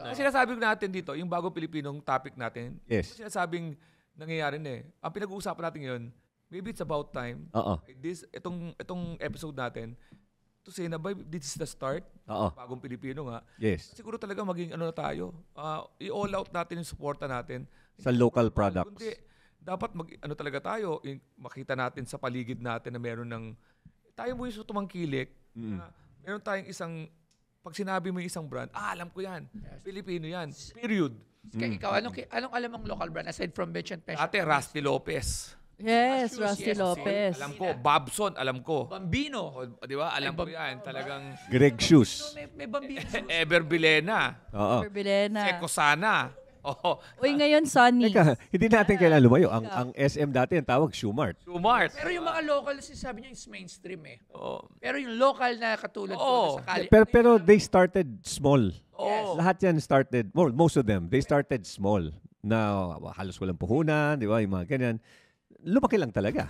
Kasi sinasabi ko natin dito, yung bagong Pilipinong topic natin, Yes. sinasabing nangyayari na eh. Ang pinag-uusapan natin ngayon, maybe it's about time. Oo. Itong episode natin, to say na this is the start, Oo. bagong Pilipino nga. Yes. Siguro talaga maging ano na tayo, i-all out natin yung suporta natin. Sa local products. Kundi, dapat ano talaga tayo, makita natin sa paligid natin na meron ng, tayo mo yung tumangkilik, na meron tayong isang, pag sinabi mo yung isang brand, alam ko yan, Pilipino yan, period. Kaya ikaw, anong alam mong local brand aside from Bench and Pesh? Ate, Rusty Lopez. Yes, Shoes, Rusty yes. Lopez. Alam ko, Babson, alam ko. Bambino. O, di ba? Alam ko yan. Talagang Greg Shoes. May Bambino. Ever Bilena. Oo. Bilena. Seco Sana. Oh, Uy, ngayon, Sonny. Teka, hindi natin kailangan lumayo. Ang SM dati ang tawag Shoemart. Sumart. Pero yung mga local, sabi niya is mainstream eh. Oh. Pero yung local na katulad Oo. ko sa Cali. Pero they started small. Oh. Lahat yan started, most of them, they started small. Na halos walang puhunan, di ba? Yung mga ganyan. Lumaki lang talaga.